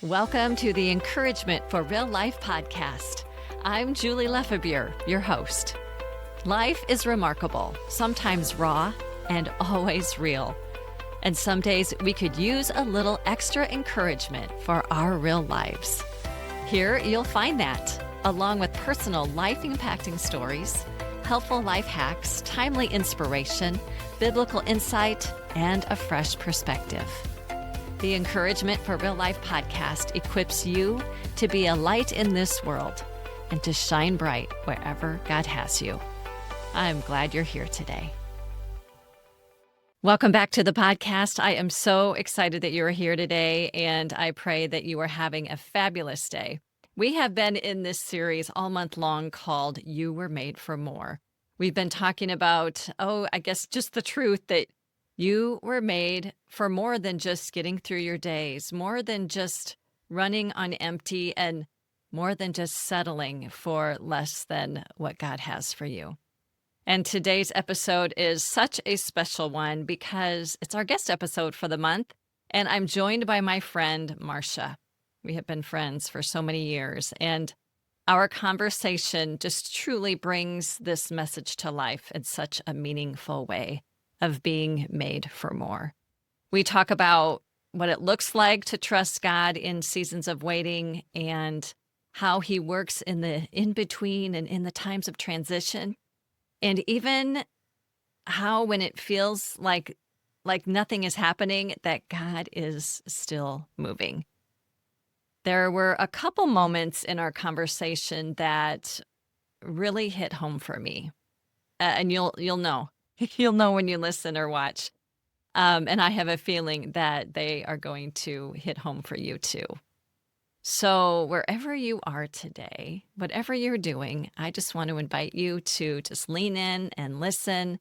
Welcome to the Encouragement for Real Life podcast. I'm Julie Lefebvre, your host. Life is remarkable, sometimes raw and always real. And some days we could use a little extra encouragement for our real lives. Here you'll find that, along with personal life-impacting stories, helpful life hacks, timely inspiration, biblical insight, and a fresh perspective. The Encouragement for Real Life podcast equips you to be a light in this world and to shine bright wherever God has you. I'm glad you're here today. Welcome back to the podcast. I am so excited that you're here today, and I pray that you are having a fabulous day. We have been in this series all month long called You Were Made for More. We've been talking about, just the truth that you were made for more than just getting through your days, more than just running on empty, and more than just settling for less than what God has for you. And today's episode is such a special one because it's our guest episode for the month, and I'm joined by my friend, Marcia. We have been friends for so many years, and our conversation just truly brings this message to life in such a meaningful way of being made for more. We talk about what it looks like to trust God in seasons of waiting and how he works in the in-between and in the times of transition. And even how when it feels like nothing is happening, that God is still moving. There were a couple moments in our conversation that really hit home for me. And you'll know. You'll know when you listen or watch. And I have a feeling that they are going to hit home for you too. So wherever you are today, whatever you're doing, I just want to invite you to just lean in and listen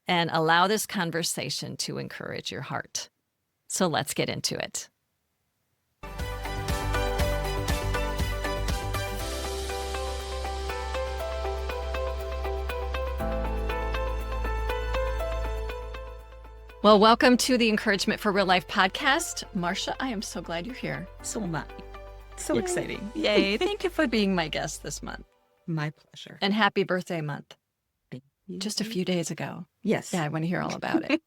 and allow this conversation to encourage your heart. So let's get into it. Well, welcome to the Encouragement for Real Life podcast. Marcia, I am so glad you're here. So am I. So exciting. Yay. Thank you for being my guest this month. My pleasure. And happy birthday month. Thank you. Just a few days ago. Yes. Yeah, I want to hear all about it.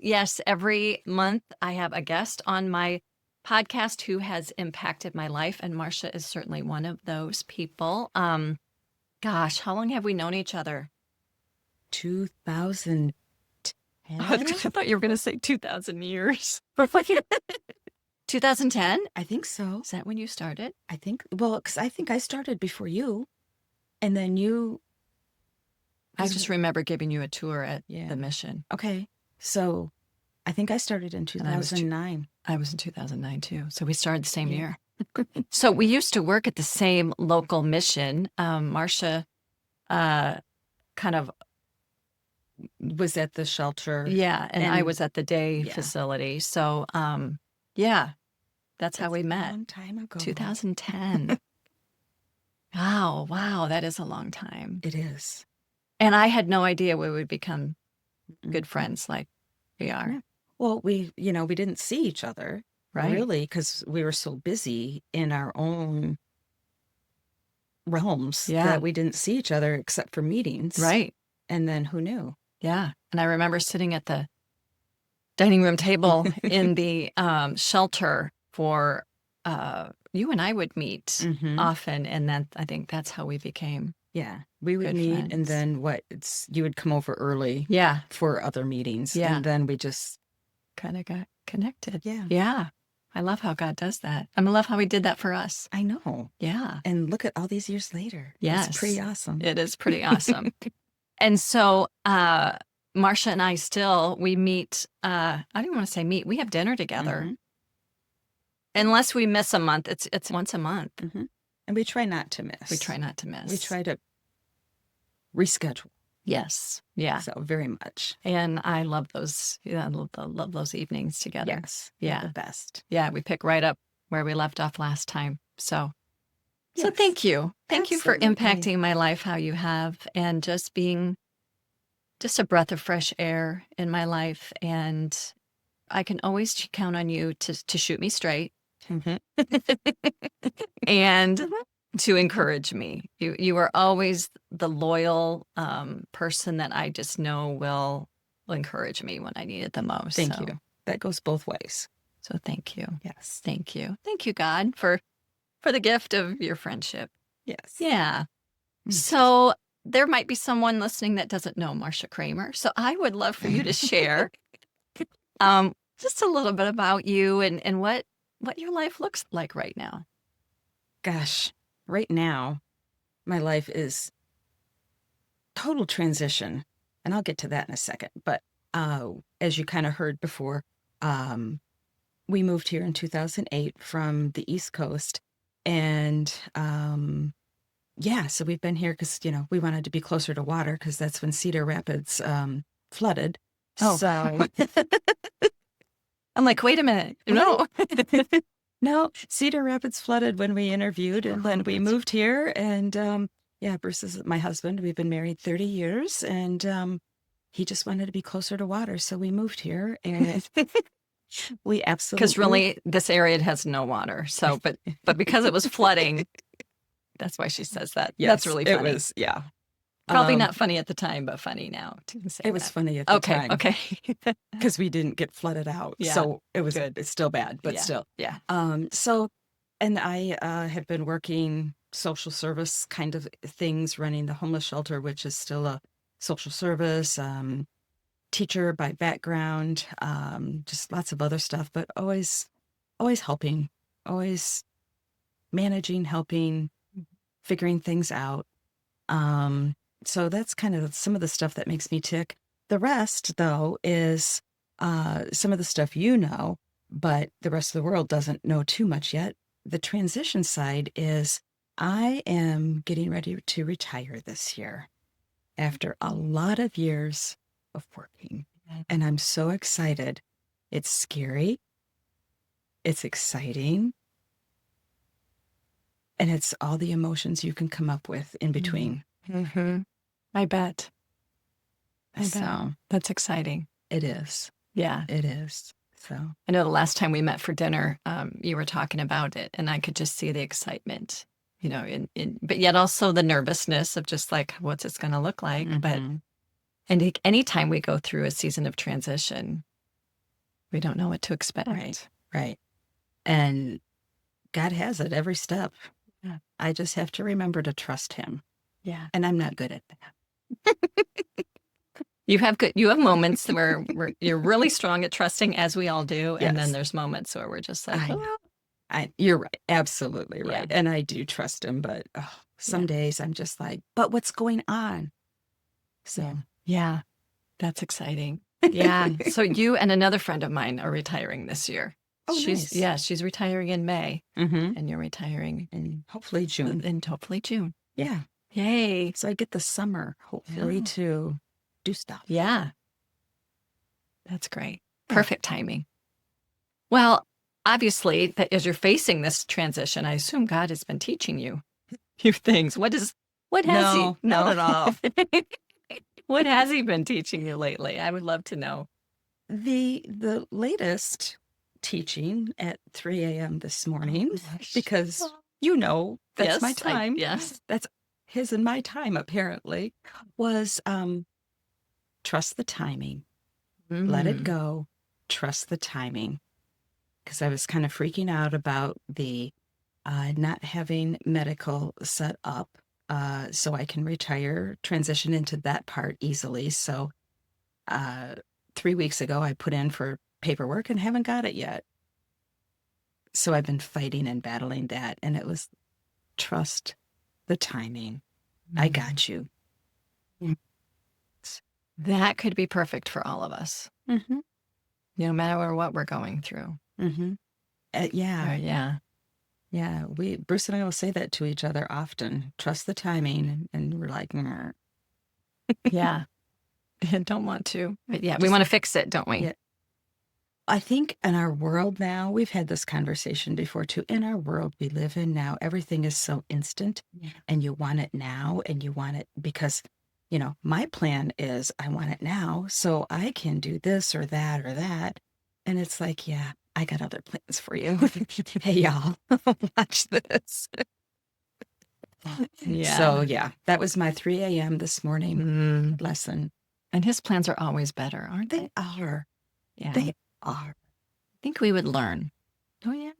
Yes, every month I have a guest on my podcast who has impacted my life, and Marcia is certainly one of those people. Gosh, how long have we known each other? 2010. I thought you were going to say 2,000 years. 2010? I think so. Is that when you started? Because I think I started before you. And then you. I just remember giving you a tour at the mission. Okay. So I think I started in 2009. I was in 2009 too. So we started the same year. So we used to work at the same local mission. Marcia kind of was at the shelter. Yeah, and I was at the day facility. So, that's how we met. A long time ago. 2010. Wow, that is a long time. It is. And I had no idea we would become good friends like we are. Yeah. Well, we didn't see each other, right? Really, because we were so busy in our own realms that we didn't see each other except for meetings. Right. And then who knew? Yeah. And I remember sitting at the dining room table in the shelter for you and I would meet often. And then I think that's how we became. Yeah. We would meet friends. and then you would come over early for other meetings. Yeah. And then we just kind of got connected. Yeah. Yeah. I love how God does that. I love how he did that for us. I know. Yeah. And look at all these years later. Yes. It's pretty awesome. It is pretty awesome. And so Marcia and I we meet, I don't even want to say meet, we have dinner together. Unless we miss a month, it's once a month. And we try not to miss. We try not to miss. We try to reschedule. Yes. Yeah. So very much. And I love those, I love those evenings together. Yes. Yeah. The best. Yeah. We pick right up where we left off last time. So thank you. Thank you for impacting my life how you have, and just being just a breath of fresh air in my life, and I can always count on you to shoot me straight Mhm. and to encourage me. You are always the loyal person that I just know will encourage me when I need it the most. Thank you. That goes both ways. So thank you. Yes. Thank you, God, for the gift of your friendship. Yes. Yeah. Mm. So there might be someone listening that doesn't know Marcia Cramer. So I would love for you to share just a little bit about you and what your life looks like right now. Gosh, right now, my life is total transition, and I'll get to that in a second. But as you kind of heard before, um, we moved here in 2008 from the East Coast, and yeah, so we've been here because we wanted to be closer to water because that's when Cedar Rapids flooded. Oh, So I'm like, wait a minute. What? No. no, Cedar Rapids flooded when we interviewed, and then we moved here. And yeah, Bruce is my husband. We've been married 30 years, and he just wanted to be closer to water, so we moved here, and we Because absolutely really, this area has no water. So, but because it was flooding, that's why she says that. That's yes, really it funny. was, yeah. Probably not funny at the time, but funny now to say It was that. funny at the Okay. time Okay. because we didn't get flooded out, Yeah, so good. it's still bad, but Yeah. still. Yeah. So, and I have been working social service kind of things, running the homeless shelter, which is still a social service, teacher by background, just lots of other stuff, but always helping, always managing, helping, figuring things out. Um, so that's kind of some of the stuff that makes me tick. The rest, though, is some of the stuff but the rest of the world doesn't know too much yet. The transition side is I am getting ready to retire this year after a lot of years of working. And I'm so excited. It's scary, it's exciting, and it's all the emotions you can come up with in between. Mm-hmm. I bet. So That's exciting. it is. Yeah. It is. So I know the last time we met for dinner, you were talking about it, and I could just see the excitement, but yet also the nervousness of just like, what's it going to look like? But mhm. anytime we go through a season of transition, we don't know what to expect. Right. And God has it every step. Yeah. I just have to remember to trust him. Yeah. And I'm not good at that. You have moments where you're really strong at trusting, as we all do. And then Yes. there's moments where we're just like, I know. oh, You're right. Absolutely right. Yeah. And I do trust him, but some days I'm just like, but what's going on? So yeah, that's exciting. Yeah. So you and another friend of mine are retiring this year. Oh, nice. She's retiring in May, Mm-hmm. and you're retiring And hopefully June. hopefully June. Yeah. Yay. So I get the summer, hopefully, to do stuff. Yeah. That's great. Perfect timing. Well, obviously, that as you're facing this transition, I assume God has been teaching you a few things. What has he? No, not at all. What has he been teaching you lately? I would love to know. The latest teaching at 3 a.m. this morning, because that's my Yes, time. yes. That's his and my time, apparently, was trust the timing. Let it go. Trust the timing. Because I was kind of freaking out about the not having medical set up so I can transition into that part easily. So 3 weeks ago, I put in for paperwork and haven't got it yet. So I've been fighting and battling that. And it was trust the timing. I got you. That could be perfect for all of us, Mm-hmm. no matter what we're going through. Mm-hmm. Yeah. Yeah. Yeah. Bruce and I will say that to each other often. Trust the timing. And we're like, "Nah." Yeah. I don't want to. But yeah, we want to fix it, don't we? Yeah. I think in our world now, we've had this conversation before too. In our world we live in now, everything is so instant and you want it now and you want it because, my plan is I want it now so I can do this or that or that. And it's like, yeah, I got other plans for you. Hey, y'all, watch this. So, Yeah. yeah, that was my 3 a.m. this morning Mm. lesson. And his plans are always better, aren't They they? are. Yeah. They are. I think we would learn. Oh, yeah.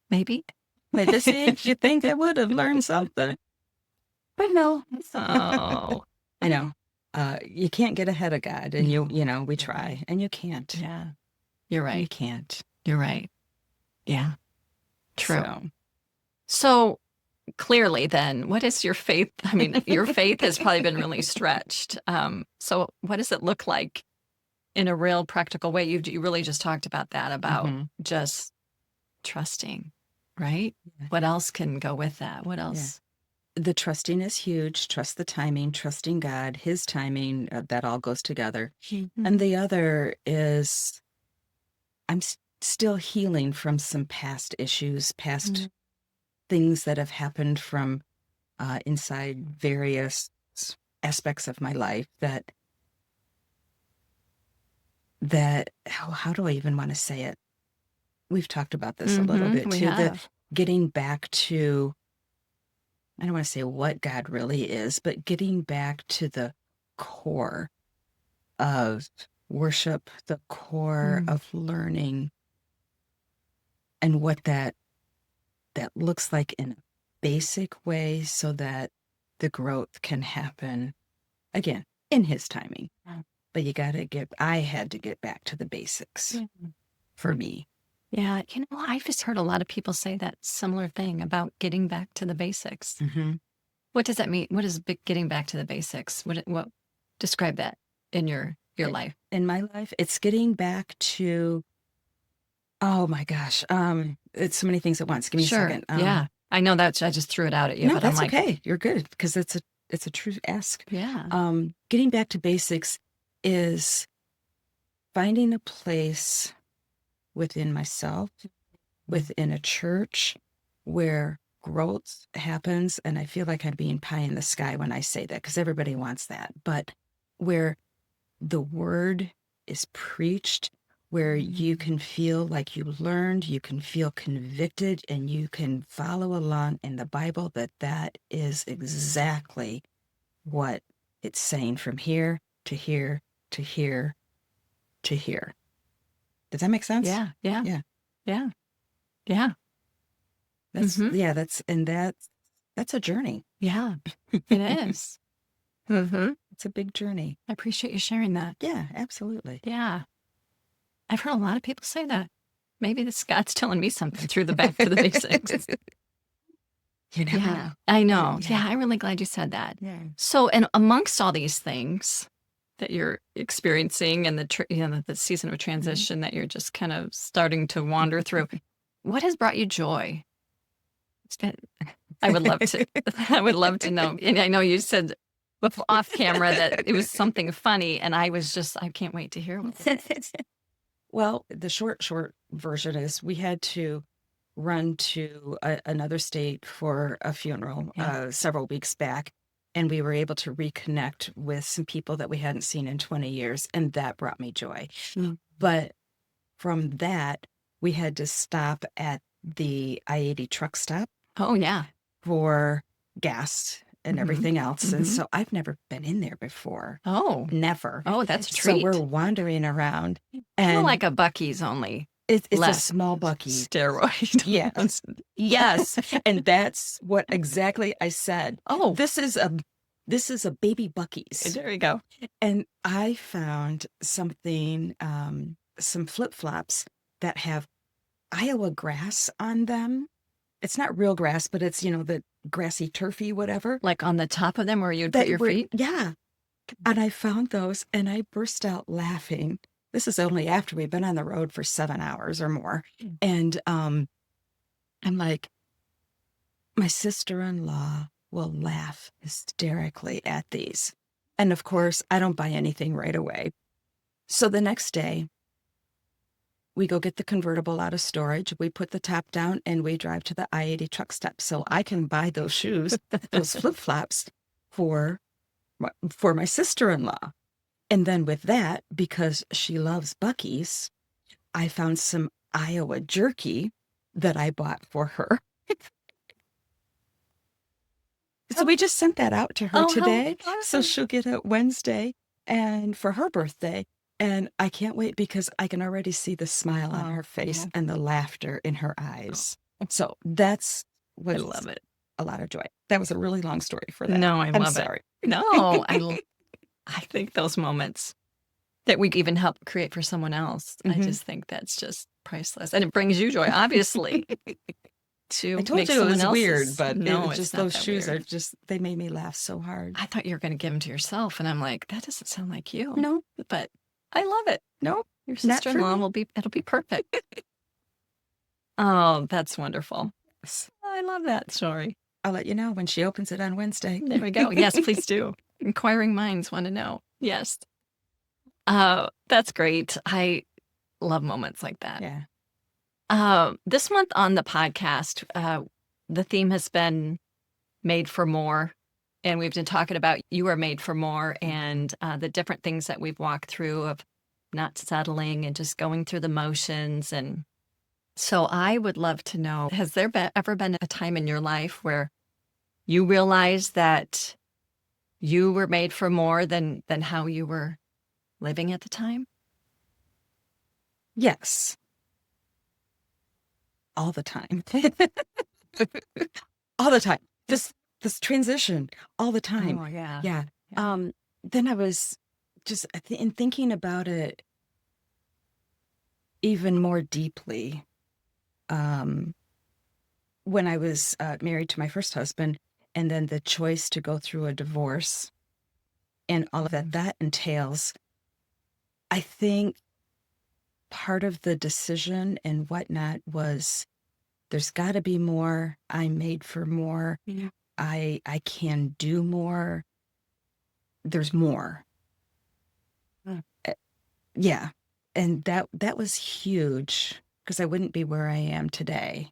Maybe. Maybe see if you think I would have learned something. But no. Oh. I know. You can't get ahead of God, and we try, and you can't. Yeah. You're You right. can't. You're right. Yeah. True. So, So clearly then, what is your faith? I mean, your faith has probably been really stretched. So what does it look like in a real practical way? You really just talked about that, about mhm. just trusting, right? Yeah. What else can go with that? What Yeah. else? The trusting is huge. Trust the timing, trusting God, His timing, that all goes together. And Mhm. the other is I'm still healing from some past issues, past Mm. things that have happened from inside various aspects of my life that how do I even want to say it? We've talked about this a little bit We too. The have. getting back to, I don't want to say what God really is, but getting back to the core of worship, the core Mm. of learning, and what that looks like in a basic way so that the growth can happen again in His timing. Mm. But I had to get back to the basics Yeah. for me. Yeah, I've just heard a lot of people say that similar thing about getting back to the basics. Hmm. What does that mean? What is getting back to the basics? What describe that in your life? In my life, it's getting back to, oh my gosh, it's so many things at once. Give me a Sure. second. Yeah. I know that I just threw it out at you, No, but I'm that's like, okay. You're good because it's a true ask. yeah. Getting back to basics is finding a place within myself, within a church, where growth happens. And I feel like I'm being pie in the sky when I say that because everybody wants that, but where the word is preached, where you Mm. can feel like you learned, you can feel convicted, and you can follow along in the Bible, that is exactly what it's saying from here to here to here to here. Does that make sense? Yeah. Yeah. Yeah. Yeah. Yeah. Hmm. That's a journey. Yeah. It is. Hmm. It's a big journey. I appreciate you sharing that. Yeah, absolutely. Yeah. I've heard a lot of people say that. Maybe this God's telling me something through the back to the basics. You never Yeah, know. I know. Yeah. Yeah, I'm really glad you said that. Yeah. So, and amongst all these things that you're experiencing and the season of Mhm. transition that you're just kind of starting to wander through, what has brought you joy? It's been, I would love to, I would love to know. And I know you said off camera that it was something funny, and I can't wait to hear what it is. Well, the short version is we had to run to another state for a funeral Yeah. several weeks back, and we were able to reconnect with some people that we hadn't seen in 20 years, and that brought me joy. Mm. But from that, we had to stop at the I-80 truck stop Oh, yeah. for gas and Hmm. everything else. And Hmm. so I've never been in there before. Oh, Never. oh, that's a So we're treat. wandering around Kind of and like a Bucky's, only it's a less small Bucky. steroid. Yes. Yes. And that's what exactly I said. Oh, This is a baby Bucky's. there we go. And I found something, some flip-flops that have Iowa grass on them. It's not real grass, but it's, the grassy, turfy, whatever. Like on the top of them where you'd put That your were, feet? yeah. And I found those and I burst out laughing. This is only after we've been on the road for 7 hours or more. Mm. And I'm like, my sister-in-law will laugh hysterically at these. And of course, I don't buy anything right away. So the next day, we go get the convertible out of storage. We put the top down and we drive to the I-80 truck stop so I can buy those shoes, those flip-flops for my sister-in-law. And then with that, because she loves Buc-ee's, I found some Iowa jerky that I bought for her. So we just sent that out to her Oh, how today. So fun. she'll get it Wednesday and for her birthday. And I can't wait because I can already see the smile on Oh, her face yeah. and the laughter in her Oh, eyes. So that's I was love it. a lot of joy. That was a really long story for that. No, I I'm love it. sorry. No, I think those moments that we even help create for someone else, I Mhm. just think that's just priceless. And it brings you joy, obviously, I to told make you it someone was weird, else's. but it No, was it's just not those that shoes are weird. just they made me laugh so hard. I thought you were going to give them to yourself. And I'm like, that doesn't sound like you. No, But I love it. no, Your not for sister-in-law me. it'll be perfect. Oh, that's wonderful. I love that story. I'll let you know when she opens it on Wednesday. There we go. Yes, please do. Inquiring minds want to know. Yes. That's great. I love moments like that. Yeah. This month on the podcast, the theme has been made for more. And we've been talking about you are made for more and the different things that we've walked through of not settling and just going through the motions. And so I would love to know, has there ever been a time in your life where you realized that you were made for more than how you were living at the time? Yes. All the time. All the time. This transition all the time. Oh, yeah. Yeah. Yeah. Then I was just in thinking about it even more deeply. Um, when I was married to my first husband, and then the choice to go through a divorce and all of that entails, I think part of the decision and whatnot was there's got to be more. I'm made for more. Yeah. I can do more. There's more. Mm. Uh, Yeah. And that was huge because I wouldn't be where I am today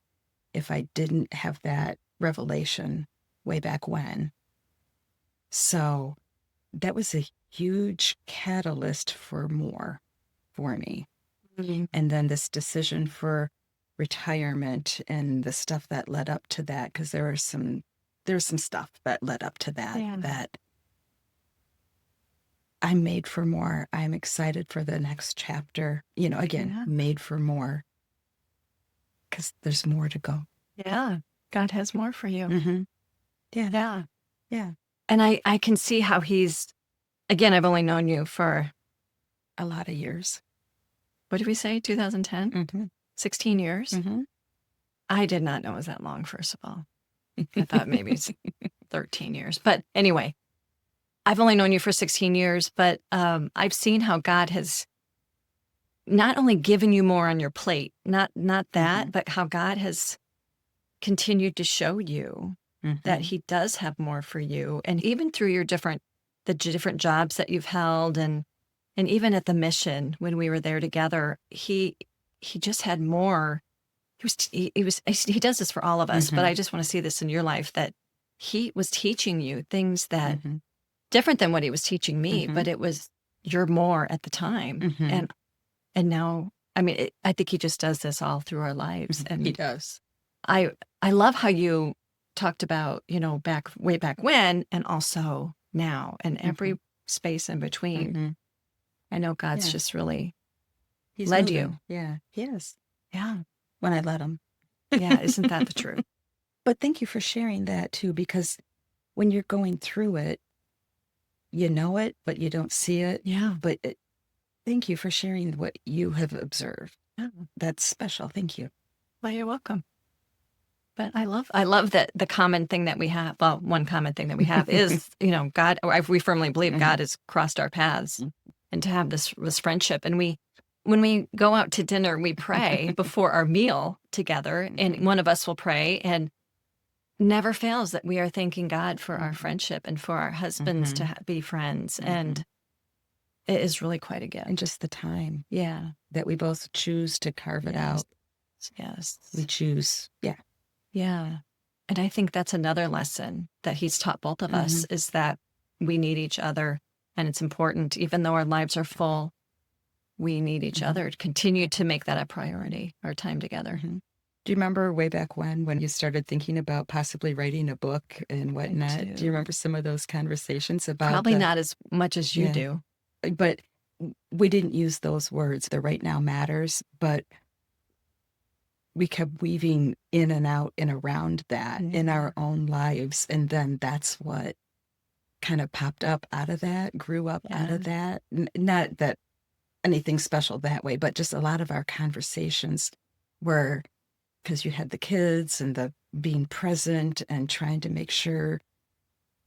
if I didn't have that revelation way back when. So that was a huge catalyst for more for me. Mhm. And then this decision for retirement and the stuff that led up to that, because there's some stuff that led up to that Yeah. that I'm made for more. I'm excited for the next chapter. Again, Yeah. made for more because there's more to go. Yeah. God has more for you. Mm-hmm. Yeah. Yeah. Yeah. And I can see how again, I've only known you for, A lot of years. what did we say, 2010? Mm-hmm. 16 years? Mm-hmm. I did not know it was that long, first of all. I thought maybe it's 13 years. But anyway, I've only known you for 16 years, but I've seen how God has not only given you more on your plate, not that, Mhm. but how God has continued to show you that Mhm. he does have more for you. And even through the different jobs that you've held and even at the mission when we were there together, he just had more. He does this for all of us, but I Mhm. just want to see this in your life that he was teaching you things that Mhm. different than what he was teaching me, Mhm. but it was your more at the time. Mhm. And now, I mean, I think he just does this all through our lives. He And does. I I love how you talked about, way back when and also now and Mhm. every space in between. Mhm. I know God's Yeah. just really He's led moving. you. Yeah. He is. Yeah. When I let him. Yeah. Isn't that the truth? But thank you for sharing that too, because when you're going through it, you know it, but you don't see it. Yeah. But thank you for sharing what you have observed. Yeah. That's special. Thank you. Well, you're welcome. But I love that the common thing that we have, well, one common thing that we have is, God, or we firmly believe Mhm. God has crossed our paths Mhm. and to have this friendship. And when we go out to dinner, we pray before our meal together and Mhm. one of us will pray and never fails that we are thanking God for our Mhm. friendship and for our husbands to Mhm. be friends. Mhm. And it is really quite a And gift. just the time Yeah. that we both choose to carve it Yes. out. Yes. We choose. Yeah. Yeah. And I think that's another lesson that he's taught both of us Mhm. is that we need each other and it's important, even though our lives are full, we need each Mhm. other to continue to make that a priority, our time together. Mhm. Do you remember way back when you started thinking about possibly writing a book and I whatnot? Do you do. remember some of those conversations about Probably the not as much as you yeah, do. but we didn't use those words, the right now matters, but we kept weaving in and out and around that in Yeah. our own lives, and then that's what kind of popped up out of that, grew up out Yeah. of that. Not that anything special that way, but just a lot of our conversations were because you had the kids and the being present and trying to make sure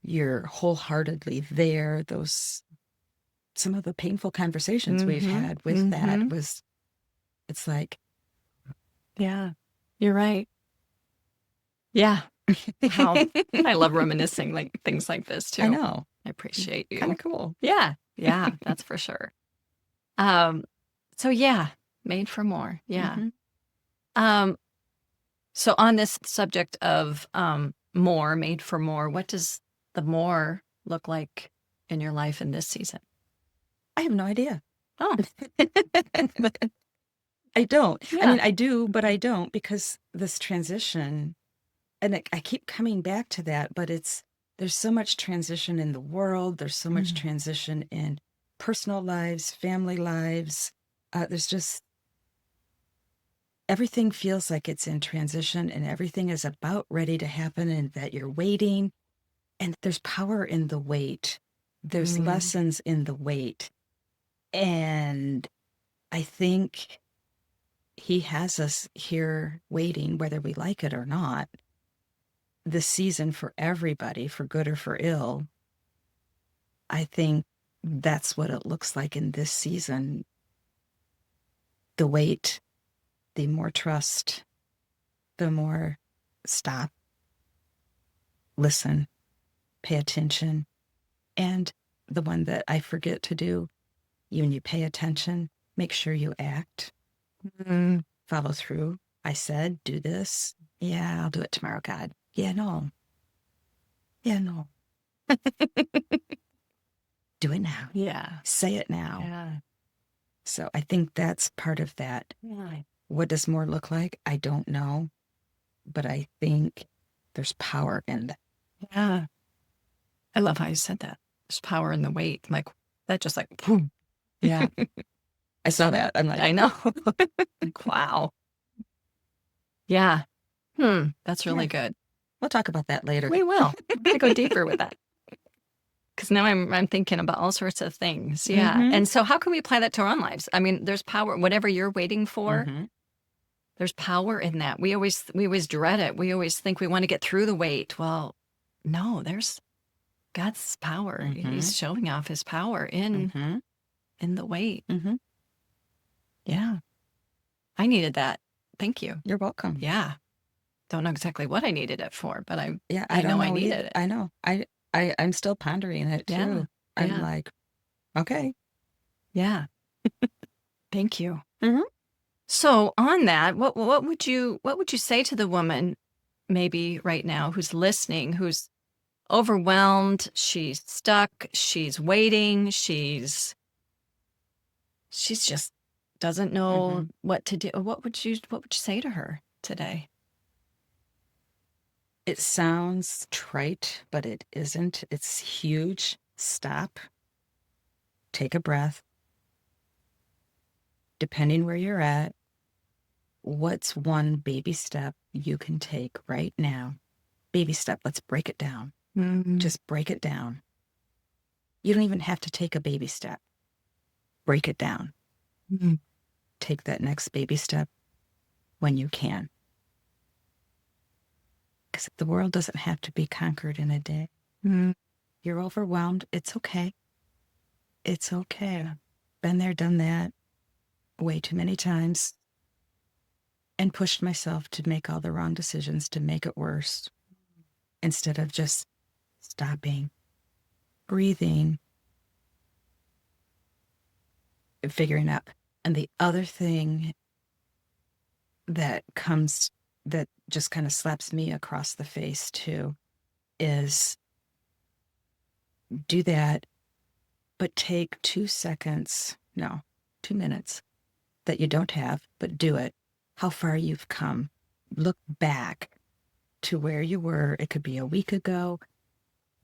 you're wholeheartedly there. Those some of the painful conversations we've Mhm. had with that Mhm. was it's like Yeah. You're right. Yeah. Wow. I love reminiscing like things like this I too. know. I appreciate Kind you. of cool. Yeah. Yeah, that's for sure. Um, so yeah, made for more. Yeah. Hmm. Um, so on this subject of more, made for more, what does the more look like in your life in this season? I have no idea. Oh, I don't. I yeah. mean, I do, but I don't because this transition, and I keep coming back to that, but there's so much transition in the world. There's so much Mm. transition in personal lives, family lives. There's just everything feels like it's in transition and everything is about ready to happen and that you're waiting. And there's power in the wait. There's Mm. lessons in the wait. And I think he has us here waiting, whether we like it or not, this season for everybody, for good or for ill. I think that's what it looks like in this season. The wait, the more trust, the more stop, listen, pay attention. And the one that I forget to do, when you pay attention, make sure you act, Mm. follow through. I said, do this. Yeah, I'll do it tomorrow, God. Yeah, no. Yeah, no. Do it now. Yeah. Say it now. Yeah. So I think that's part of that. Yeah. What does more look like? I don't know, but I think there's power in that. Yeah. I love how you said that. There's power in the weight. Like that just like, boom. Yeah. I saw that. I'm like, I know. Like, wow. Yeah. That's really yeah, good. we'll talk about that later. We will. We're gonna go deeper with that. Because now I'm thinking about all sorts of things. Yeah. Mm-hmm. And so how can we apply that to our own lives? I mean, there's power, whatever you're waiting for, Mm-hmm. there's power in that. We always dread it. We always think we want to get through the wait. Well, no, there's God's power. Mm-hmm. He's showing off his power in Mm-hmm. in the wait. Mm-hmm. Yeah. I needed that. Thank you. You're welcome. Yeah. Don't know exactly what I needed it for, but Yeah, I I don't know I know either. needed it. I know. I'm still pondering it Yeah. too. I'm Yeah. like, okay. Yeah. Thank you. Mm-hmm. So on that, what would you say to the woman maybe right now who's listening, who's overwhelmed, she's stuck, she's waiting, she's just doesn't know Mm-hmm. what to do. What would you say to her today? It sounds trite, but it isn't. It's huge. Stop, take a breath. Depending where you're at, what's one baby step you can take right now? Baby step, let's break it down. Mm-hmm. Just break it down. You don't even have to take a baby step. Break it down. Take that next baby step when you can. Because the world doesn't have to be conquered in a day. Mm-hmm. You're overwhelmed. It's okay. It's okay. Been there, done that way too many times and pushed myself to make all the wrong decisions to make it worse instead of just stopping, breathing, and figuring out. And the other thing that comes that just kind of slaps me across the face too is do that, but take 2 seconds, no, 2 minutes that you don't have, but do it. How far you've come. Look back to where you were. It could be a week ago,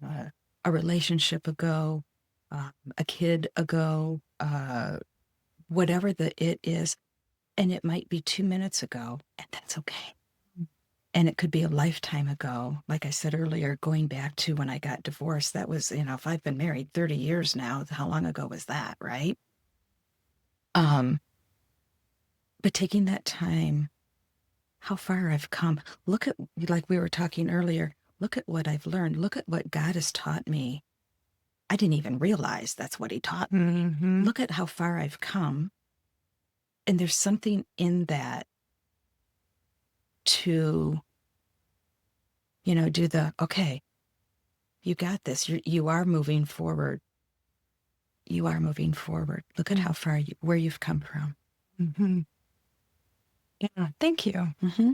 a relationship ago, a kid ago, whatever the it is. And it might be 2 minutes ago, and that's okay. And it could be a lifetime ago. Like I said earlier, going back to when I got divorced, that was, if I've been married 30 years now, how long ago was that, right? But taking that time, how far I've come. Look at, like we were talking earlier, look at what I've learned. Look at what God has taught me. I didn't even realize that's what he taught me. Mm-hmm. Look at how far I've come. And there's something in that to, do the, okay, you got this. You are moving forward. You are moving forward. Look at how far where you've come from. Mm-hmm. Yeah, thank you. Mm-hmm.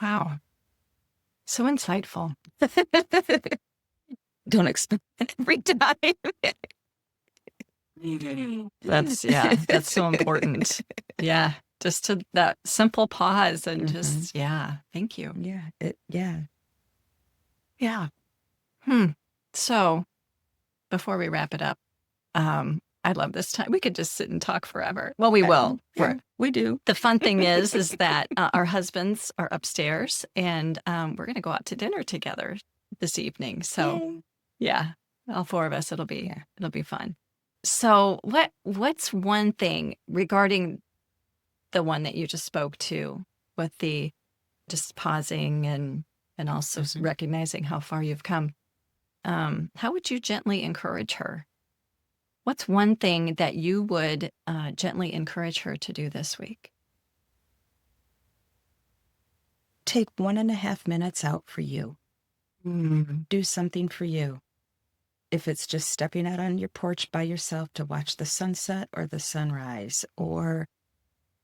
Wow. So insightful. Don't expect it every time. That's so important. Yeah, just to that simple pause and just, thank you. Yeah. Yeah. So before we wrap it up, I love this time. We could just sit and talk forever. Well, we will. Yeah, we do. The fun thing is that our husbands are upstairs, and we're going to go out to dinner together this evening. So, Yay. yeah, all four of us. It'll be fun. So, what's one thing regarding the one that you just spoke to, with the just pausing and also recognizing how far you've come? How would you gently encourage her? What's one thing that you would gently encourage her to do this week? Take 1.5 minutes out for you. Do something for you. If it's just stepping out on your porch by yourself to watch the sunset or the sunrise, or,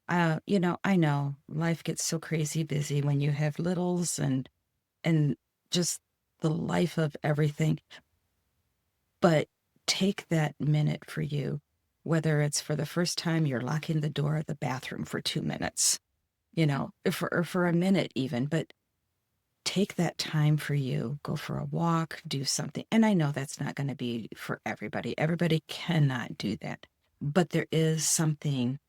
I know life gets so crazy busy when you have littles and just the life of everything. But take that minute for you, whether it's for the first time you're locking the door of the bathroom for 2 minutes, or for a minute even, but take that time for you. Go for a walk, do something. And I know that's not going to be for everybody. Everybody cannot do that. But there is something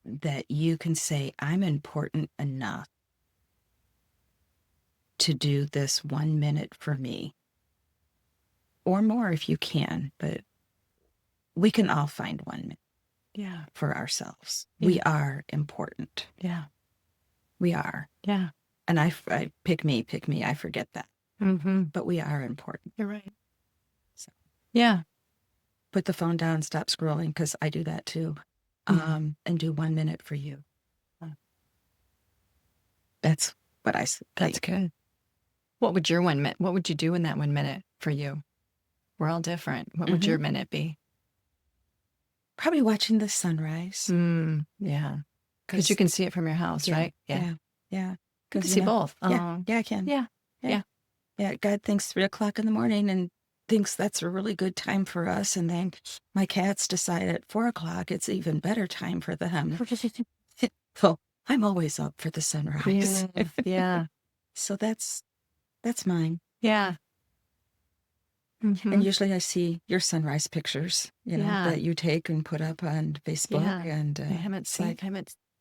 that you can say, I'm important enough to do this 1 minute for me. Or more if you can, but we can all find 1 minute for ourselves. Yeah. We are important. Yeah. We are. Yeah. And I pick me, I forget that. But we are important. You're right. So, yeah. Put the phone down, stop scrolling, because I do that too. And do 1 minute for you. That's what I say. That's good. What would your 1 minute, what would you do in that 1 minute for you? We're all different. What would your minute be? Probably watching the sunrise. Yeah. Because you can see it from your house, right? Yeah. You can see both. Yeah, I can. Yeah. God thinks 3:00 in the morning and thinks that's a really good time for us. And then my cats decide at 4:00 it's even better time for them. So I'm always up for the sunrise. Yeah. So that's mine. Yeah. And usually I see your sunrise pictures, that you take and put up on Facebook. And I haven't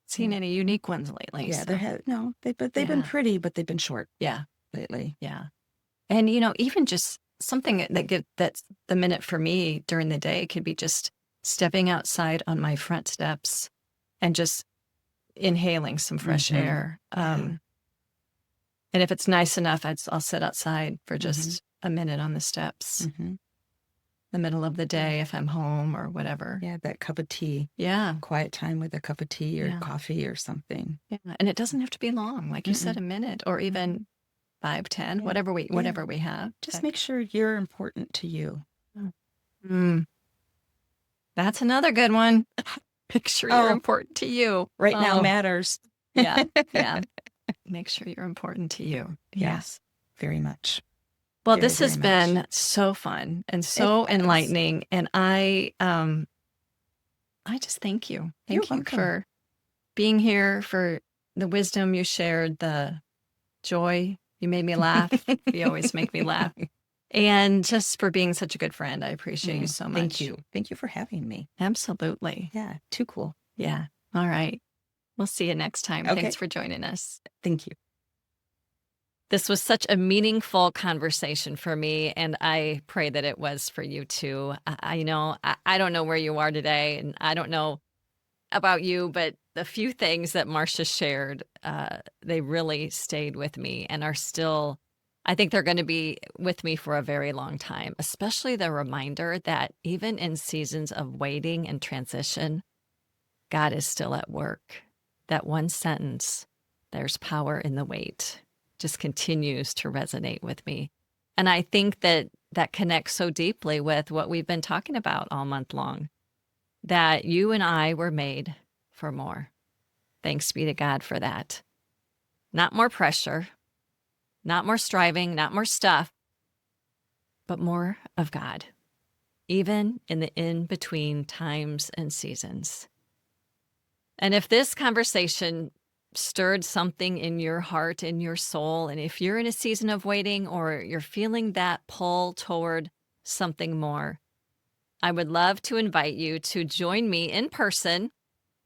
seen any unique ones lately. Yeah, so. they've been pretty, but they've been short. Yeah. Lately. Yeah. And even just something that's the minute for me during the day could be just stepping outside on my front steps and just inhaling some fresh air. And if it's nice enough, I'll sit outside for just a minute on the steps, the middle of the day if I'm home or whatever. Yeah, that cup of tea. Yeah. Quiet time with a cup of tea or coffee or something. Yeah. And it doesn't have to be long. Like you said, a minute or even 5, 10, whatever we have. Just make sure you're important to you. That's another good one. Make sure you're important to you. Right now matters. Yeah. Make sure you're important to you. Yes, very much. Well, this has been so fun and so enlightening. And I'm I just thank you. You're Thank you welcome. for being here, for the wisdom you shared, the joy. You made me laugh. You always make me laugh. And just for being such a good friend. I appreciate you so Thank much. you. Thank you for having me. Absolutely. Yeah, too cool. Yeah. All right. We'll see you next time. Okay. Thanks for joining us. Thank you. This was such a meaningful conversation for me, and I pray that it was for you too. I don't know where you are today, and I don't know about you, but the few things that Marcia shared, they really stayed with me and are still, I think they're going to be with me for a very long time, especially the reminder that even in seasons of waiting and transition, God is still at work. That one sentence, there's power in the wait, just continues to resonate with me. And I think that that connects so deeply with what we've been talking about all month long, that you and I were made for more. Thanks be to God for that. Not more pressure, not more striving, not more stuff, but more of God, even in the in-between times and seasons. And if this conversation stirred something in your heart, in your soul, and if you're in a season of waiting or you're feeling that pull toward something more, I would love to invite you to join me in person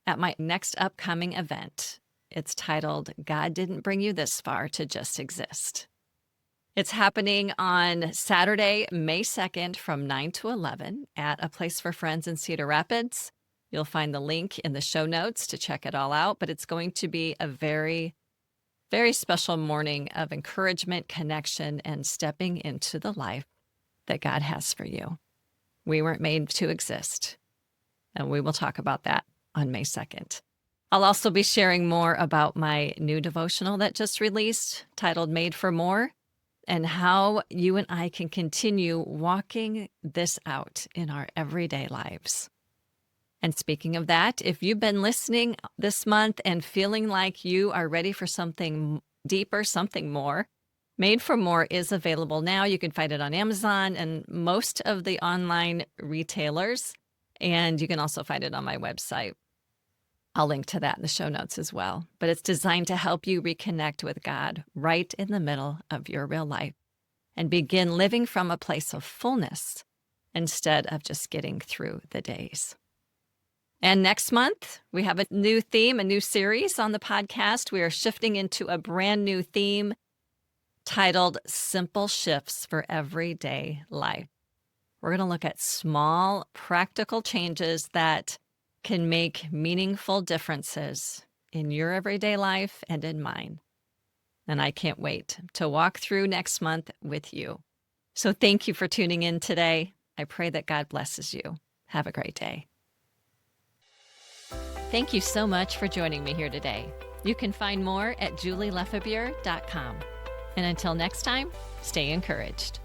at my next upcoming event. It's titled, God Didn't Bring You This Far to Just Exist. It's happening on Saturday, May 2nd from 9 to 11 at a place for friends in Cedar Rapids. You'll find the link in the show notes to check it all out, but it's going to be a very, very special morning of encouragement, connection, and stepping into the life that God has for you. We weren't made to exist, and we will talk about that on May 2nd. I'll also be sharing more about my new devotional that just released titled Made for More, and how you and I can continue walking this out in our everyday lives. And speaking of that, if you've been listening this month and feeling like you are ready for something deeper, something more, Made for More is available now. You can find it on Amazon and most of the online retailers, and you can also find it on my website. I'll link to that in the show notes as well. But it's designed to help you reconnect with God right in the middle of your real life and begin living from a place of fullness instead of just getting through the days. And next month, we have a new theme, a new series on the podcast. We are shifting into a brand new theme titled Simple Shifts for Everyday Life. We're going to look at small, practical changes that can make meaningful differences in your everyday life and in mine. And I can't wait to walk through next month with you. So thank you for tuning in today. I pray that God blesses you. Have a great day. Thank you so much for joining me here today. You can find more at julielefebure.com. And until next time, stay encouraged.